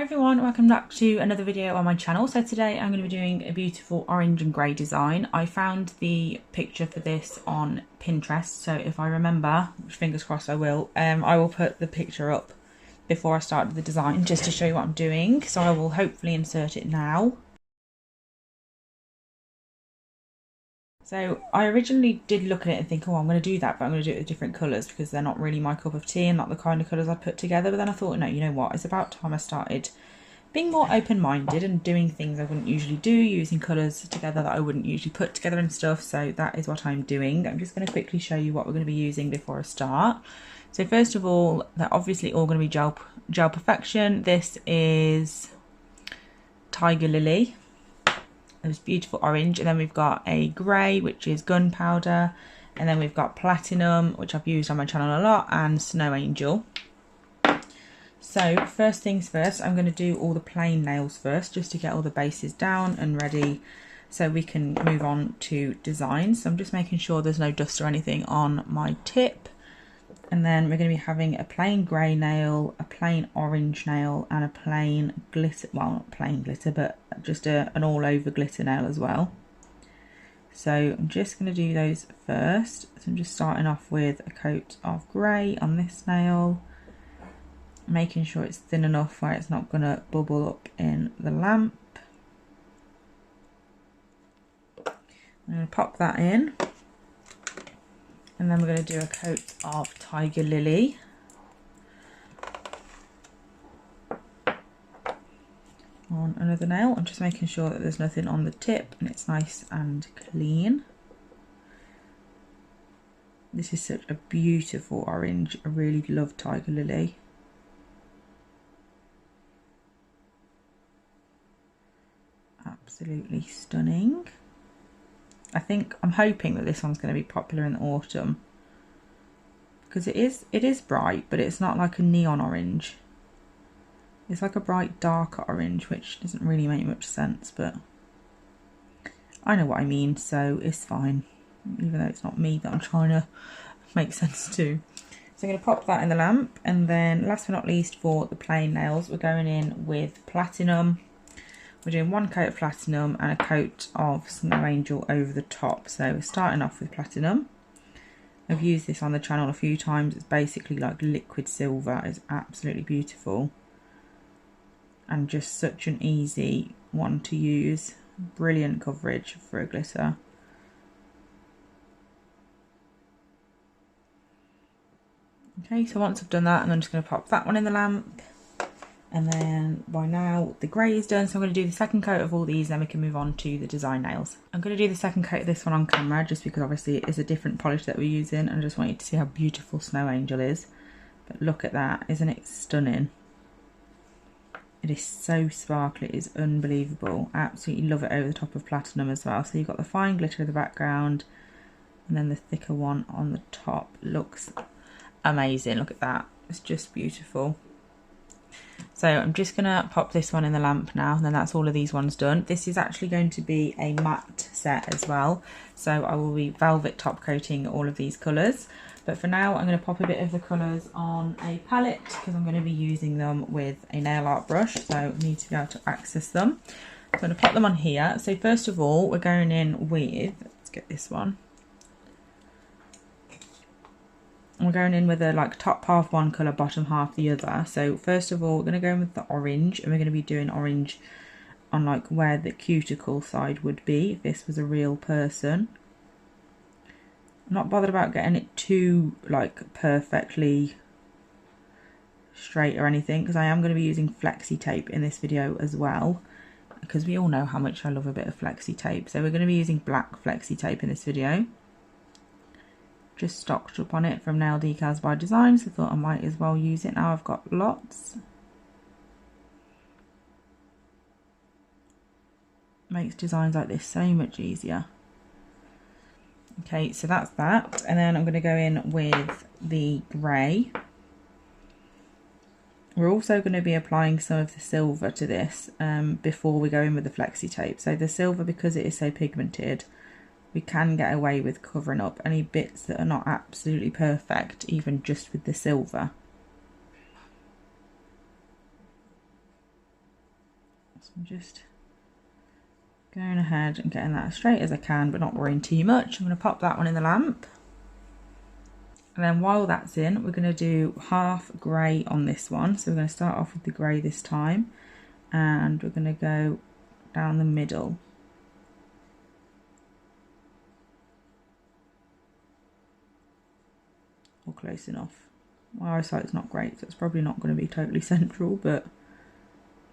everyone, welcome back to another video on my channel. So today I'm going to be doing a beautiful orange and grey design. I found the picture for this on Pinterest, so if I remember, which fingers crossed I will put the picture up before I start the design just to show you what I'm doing. So I will hopefully insert it now. So I originally did look at it and think, oh, I'm going to do that, but I'm going to do it with different colours because they're not really my cup of tea and not the kind of colours I put together. But then I thought, no, you know what, it's about time I started being more open-minded and doing things I wouldn't usually do, using colours together that I wouldn't usually put together and stuff. So that is what I'm doing. I'm just going to quickly show you what we're going to be using before I start. So first of all, they're obviously all going to be gel perfection. This is Tiger Lily. This beautiful orange, and then we've got a grey, which is gunpowder, and then we've got platinum, which I've used on my channel a lot, and snow angel. So first things first, I'm going to do all the plain nails first just to get all the bases down and ready so we can move on to design. So I'm just making sure there's no dust or anything on my tip. And then we're going to be having a plain grey nail, a plain orange nail, and a plain glitter, well, not plain glitter, but just an all over glitter nail as well. So I'm just going to do those first. So I'm just starting off with a coat of grey on this nail, making sure it's thin enough where it's not going to bubble up in the lamp. I'm going to pop that in. And then we're going to do a coat of Tiger Lily. On another nail. I'm just making sure that there's nothing on the tip and it's nice and clean. This is such a beautiful orange. I really love Tiger Lily. Absolutely stunning. I'm hoping that this one's going to be popular in the autumn because it is bright, but it's not like a neon orange. It's like a bright darker orange, which doesn't really make much sense, but I know what I mean, so it's fine, even though it's not me that I'm trying to make sense to. So I'm going to pop that in the lamp, and then last but not least, for the plain nails, we're going in with platinum. We're doing one coat of platinum and a coat of Snow Angel over the top. So we're starting off with platinum. I've used this on the channel a few times. It's basically like liquid silver. It's absolutely beautiful. And just such an easy one to use. Brilliant coverage for a glitter. Okay, so once I've done that, I'm just going to pop that one in the lamp. And then by now the grey is done, so I'm going to do the second coat of all these, then we can move on to the design nails. I'm going to do the second coat of this one on camera just because obviously it is a different polish that we're using, and I just want you to see how beautiful Snow Angel is. But look at that, isn't it stunning? It is so sparkly, it is unbelievable. I absolutely love it over the top of platinum as well. So you've got the fine glitter in the background and then the thicker one on the top. Looks amazing, look at that, it's just beautiful. So I'm just going to pop this one in the lamp now, and then that's all of these ones done. This is actually going to be a matte set as well, so I will be velvet top coating all of these colours. But for now I'm going to pop a bit of the colours on a palette because I'm going to be using them with a nail art brush, so I need to be able to access them. So I'm going to pop them on here. So first of all we're going in with, let's get this one. We're going in with a like top half one colour, bottom half the other. So first of all we're going to go in with the orange, and we're going to be doing orange on like where the cuticle side would be if this was a real person. I'm not bothered about getting it too like perfectly straight or anything because I am going to be using flexi tape in this video as well, because we all know how much I love a bit of flexi tape. So we're going to be using black flexi tape in this video. Just stocked up on it from Nail Decals by Design, so I thought I might as well use it now I've got lots. Makes designs like this so much easier. Okay, so that's that, and then I'm going to go in with the grey. We're also going to be applying some of the silver to this before we go in with the flexi tape. So the silver, because it is so pigmented, we can get away with covering up any bits that are not absolutely perfect, even just with the silver. I'm just going ahead and getting that as straight as I can, but not worrying too much. I'm going to pop that one in the lamp. And then while that's in, we're going to do half grey on this one. So we're going to start off with the grey this time, and we're going to go down the middle. Or close enough. My eyesight's not great, so it's probably not going to be totally central, but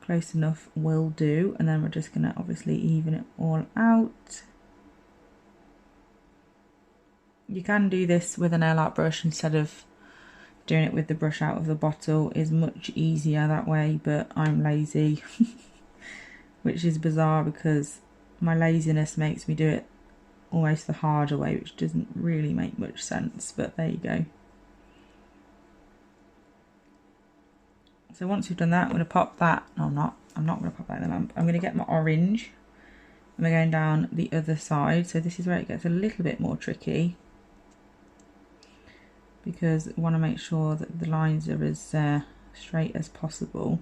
close enough will do. And then we're just going to obviously even it all out. You can do this with a nail art brush instead of doing it with the brush out of the bottle. Is much easier that way, but I'm lazy, which is bizarre because my laziness makes me do it almost the harder way, which doesn't really make much sense, but there you go. So once we've done that, I'm going to pop that, no I'm not going to pop that in the lamp. I'm going to get my orange and we're going down the other side. So this is where it gets a little bit more tricky, because I want to make sure that the lines are as straight as possible.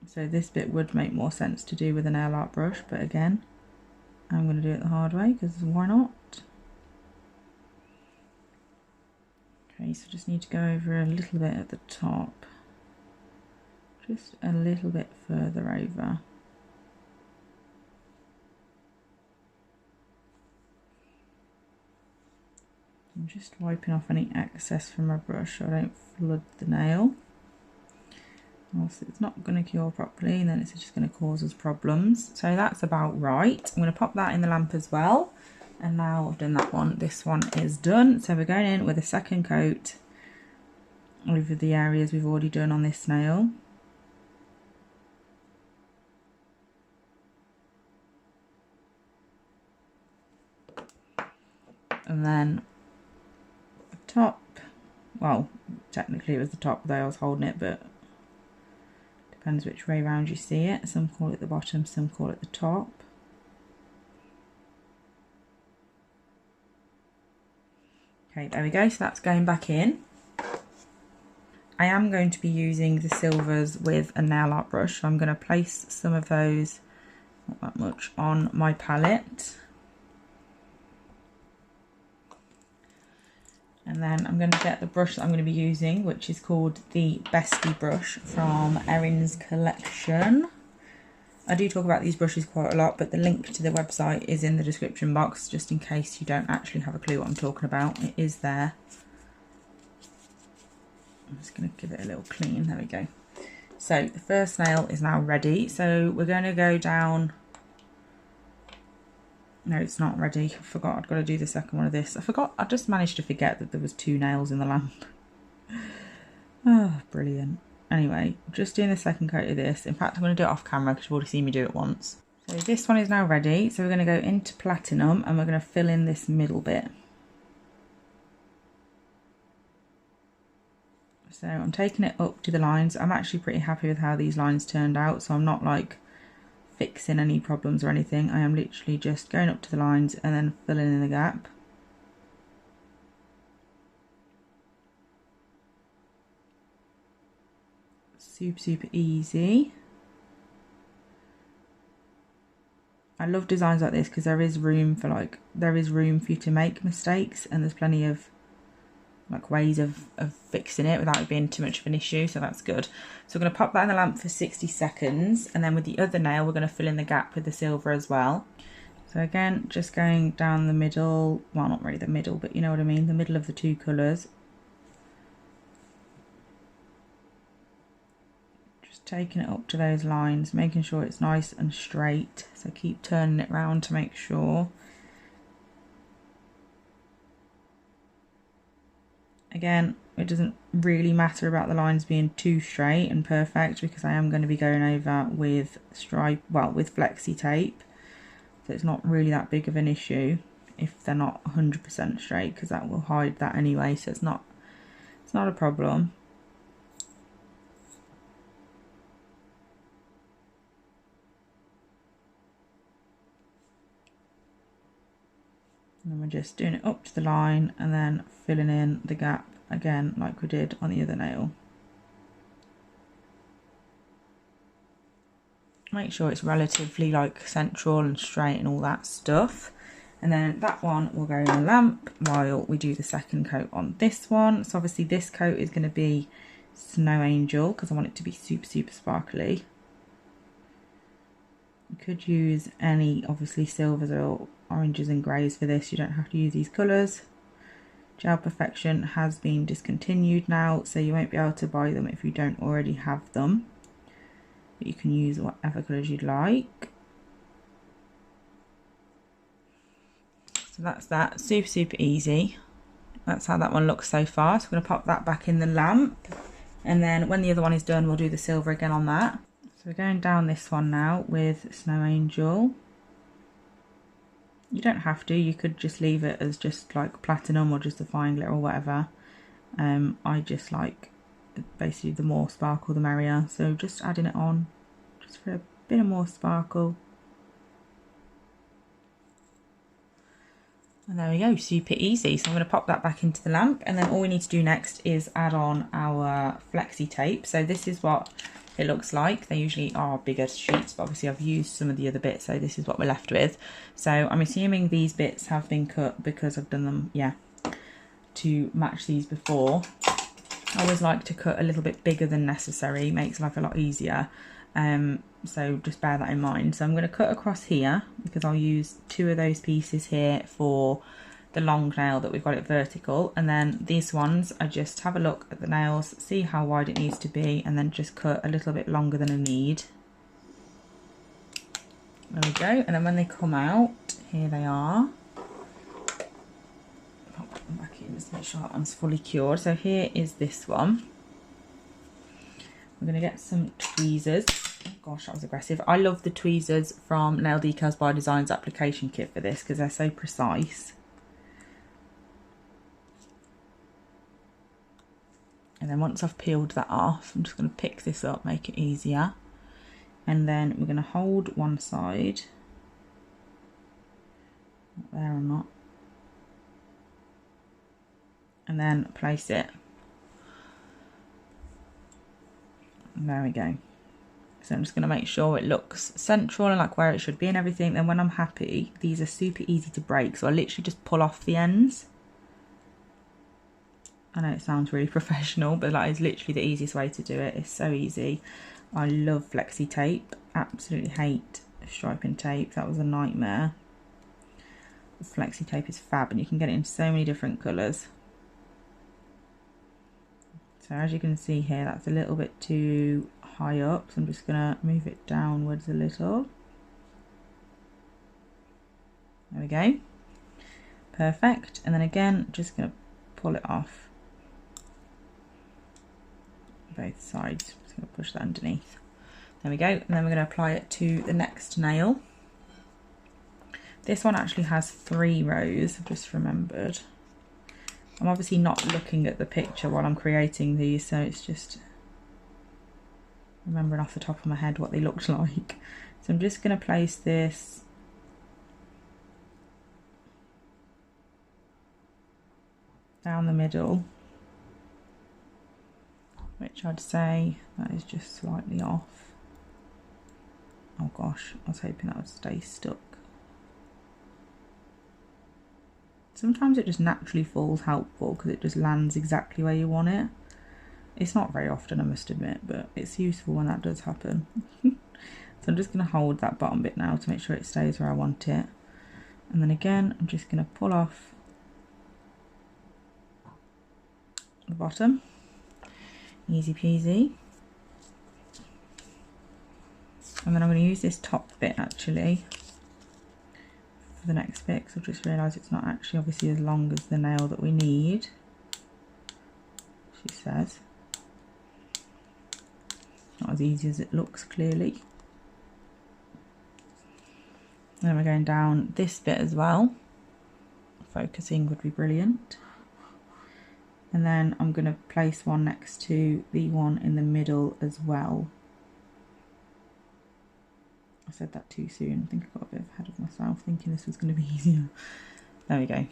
So this bit would make more sense to do with a nail art brush, but again, I'm going to do it the hard way because why not? Okay, so just need to go over a little bit at the top, just a little bit further over. I'm just wiping off any excess from my brush so I don't flood the nail. Also, it's not going to cure properly and then it's just going to cause us problems. So that's about right. I'm going to pop that in the lamp as well. And now I've done that one, this one is done. So we're going in with a second coat over the areas we've already done on this nail. And then top, well technically it was the top though I was holding it, but depends which way round you see it. Some call it the bottom, some call it the top. Okay, there we go, so that's going back in. I am going to be using the silvers with a nail art brush, so I'm going to place some of those, not that much, on my palette. And then I'm going to get the brush that I'm going to be using, which is called the Bestie brush from Erin's collection. I do talk about these brushes quite a lot, but the link to the website is in the description box, just in case you don't actually have a clue what I'm talking about. It is there. I'm just going to give it a little clean. There we go. So the first nail is now ready. So we're going to go down. No, it's not ready. I forgot I'd got to do the second one of this. I just managed to forget that there was 2 nails in the lamp. Oh, brilliant. Anyway, just doing the second coat of this. In fact, I'm going to do it off camera because you've already seen me do it once. So this one is now ready. So we're going to go into platinum and we're going to fill in this middle bit. So I'm taking it up to the lines. I'm actually pretty happy with how these lines turned out. So I'm not like fixing any problems or anything. I am literally just going up to the lines and then filling in the gap. Super easy. I love designs like this because there is room for you to make mistakes, and there's plenty of like ways of fixing it without it being too much of an issue, so that's good. So we're going to pop that in the lamp for 60 seconds, and then with the other nail we're going to fill in the gap with the silver as well. So again, just going down the middle, well not really the middle, but you know what I mean, the middle of the 2 colours. Just taking it up to those lines, making sure it's nice and straight, so keep turning it round to make sure. Again, it doesn't really matter about the lines being too straight and perfect because I am going to be going over with with flexi tape. So it's not really that big of an issue if they're not 100% straight, because that will hide that anyway, so it's not a problem. And then we're just doing it up to the line and then filling in the gap again like we did on the other nail. Make sure it's relatively like central and straight and all that stuff. And then that one will go in the lamp while we do the second coat on this one. So obviously this coat is going to be Snow Angel because I want it to be super, super sparkly. You could use any, obviously, silvers or oranges and greys for this. You don't have to use these colours. Gel Perfection has been discontinued now, so you won't be able to buy them if you don't already have them. But you can use whatever colours you'd like. So that's that, super, super easy. That's how that one looks so far. So I'm going to pop that back in the lamp. And then when the other one is done, we'll do the silver again on that. So we're going down this one now with Snow Angel. You don't have to, you could just leave it as just like platinum or just a fine glitter or whatever. I just like, basically the more sparkle the merrier. So just adding it on, just for a bit of more sparkle. And there we go, super easy. So I'm going to pop that back into the lamp, and then all we need to do next is add on our flexi tape. So this is what it looks like. They usually are bigger sheets, but obviously I've used some of the other bits, so this is what we're left with. So I'm assuming these bits have been cut because I've done them, yeah, to match these before. I always like to cut a little bit bigger than necessary, makes life a lot easier. So just bear that in mind. So I'm going to cut across here because I'll use 2 of those pieces here for the long nail that we've got it vertical, and then these ones I just have a look at the nails, see how wide it needs to be, and then just cut a little bit longer than I need. There we go. And then when they come out, here they are. Pop them back in just to make sure that one's fully cured. So here is this one. We're going to get some tweezers. Oh gosh, that was aggressive. I love the tweezers from Nail Decals by Design's application kit for this because they're so precise. And then once I've peeled that off, I'm just going to pick this up, make it easier. And then we're going to hold one side. Not there or not. And then place it. And there we go. So I'm just going to make sure it looks central and like where it should be and everything. Then when I'm happy, these are super easy to break. So I literally just pull off the ends. I know it sounds really professional, but that is literally the easiest way to do it. It's so easy. I love flexi tape. Absolutely hate striping tape. That was a nightmare. The flexi tape is fab, and you can get it in so many different colours. So as you can see here, that's a little bit too high up, so I'm just going to move it downwards a little. There we go. Perfect. And then again, just going to pull it off both sides. Just going to push that underneath. There we go. And then we're going to apply it to the next nail. This one actually has 3 rows, I've just remembered. I'm obviously not looking at the picture while I'm creating these, so it's just remembering off the top of my head what they looked like. So I'm just going to place this down the middle, which I'd say that is just slightly off. Oh gosh, I was hoping that would stay stuck. Sometimes it just naturally falls helpful because it just lands exactly where you want it. It's not very often, I must admit, but it's useful when that does happen. So I'm just going to hold that bottom bit now to make sure it stays where I want it. And then again, I'm just going to pull off the bottom. Easy peasy. And then I'm going to use this top bit actually for the next bit, because I've just realised it's not actually obviously as long as the nail that we need, she says. Not as easy as it looks, clearly. And then we're going down this bit as well. Focusing would be brilliant. And then I'm going to place one next to the one in the middle as well. I said that too soon. I think I got a bit ahead of myself thinking this was going to be easier. There we go.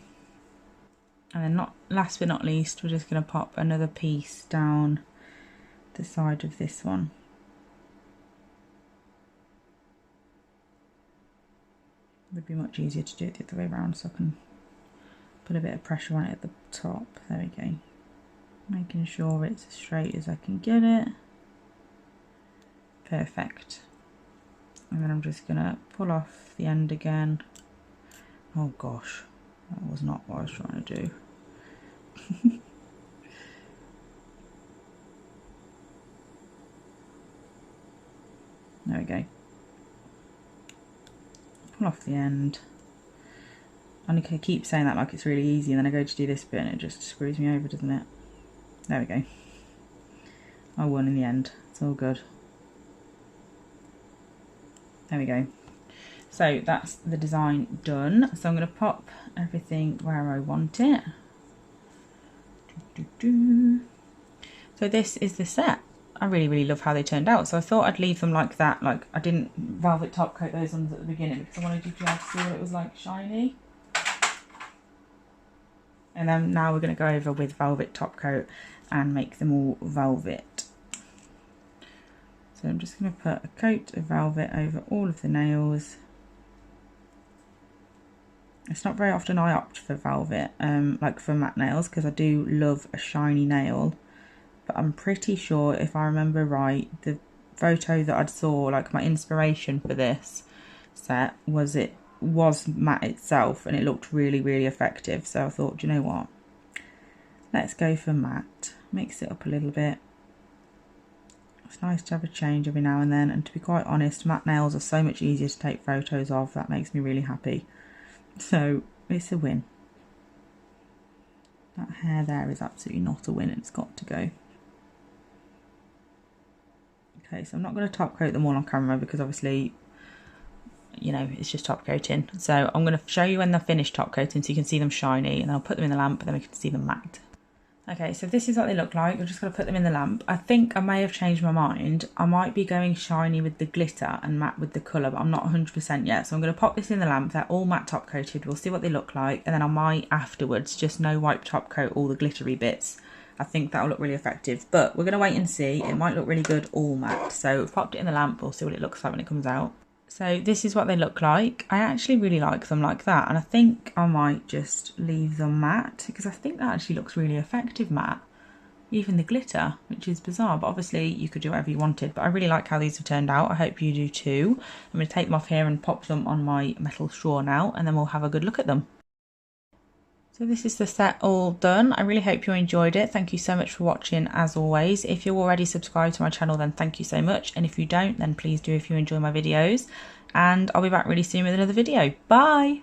And then last but not least, we're just going to pop another piece down the side of this one. It would be much easier to do it the other way around, so I can put a bit of pressure on it at the top. There we go. Making sure it's as straight as I can get it. Perfect. And then I'm just going to pull off the end again. Oh gosh, that was not what I was trying to do. There we go. Pull off the end. And I keep saying that like it's really easy, and then I go to do this bit and it just screws me over, doesn't it? There we go. I won in the end. It's all good. There we go. So that's the design done. So I'm going to pop everything where I want it. So this is the set. I really love how they turned out. So I thought I'd leave them like that. Like, I didn't velvet top coat those ones at the beginning because I wanted you to be able to see what it was like shiny. And then now we're going to go over with velvet top coat and make them all velvet. So I'm just going to put a coat of velvet over all of the nails. It's not very often I opt for velvet, like for matte nails, because I do love a shiny nail. But I'm pretty sure, if I remember right, the photo that I saw, like my inspiration for this set, was matte itself, and it looked really effective. So I thought, do you know what? Let's go for matte. Mix it up a little bit. It's nice to have a change every now and then, and to be quite honest, matte nails are so much easier to take photos of. That makes me really happy. So it's a win. That hair there is absolutely not a win, it's got to go. Okay, so I'm not going to top coat them all on camera because obviously, you know, it's just top coating. So I'm going to show you when they're finished top coating so you can see them shiny, and then I'll put them in the lamp and then we can see them matte. Okay, so this is what they look like. I'm just going to put them in the lamp. I think I may have changed my mind. I might be going shiny with the glitter and matte with the colour, but I'm not 100% yet. So I'm going to pop this in the lamp. They're all matte top coated. We'll see what they look like. And then I might afterwards just no wipe top coat all the glittery bits. I think that'll look really effective. But we're going to wait and see. It might look really good all matte. So I've popped it in the lamp. We'll see what it looks like when it comes out. So this is what they look like. I actually really like them like that, and I think I might just leave them matte because I think that actually looks really effective matte. Even the glitter, which is bizarre, but obviously you could do whatever you wanted. But I really like how these have turned out. I hope you do too. I'm going to take them off here and pop them on my metal straw now, and then we'll have a good look at them. So this is the set all done. I really hope you enjoyed it. Thank you so much for watching as always. If you're already subscribed to my channel, then thank you so much. And if you don't, then please do if you enjoy my videos. And I'll be back really soon with another video. Bye!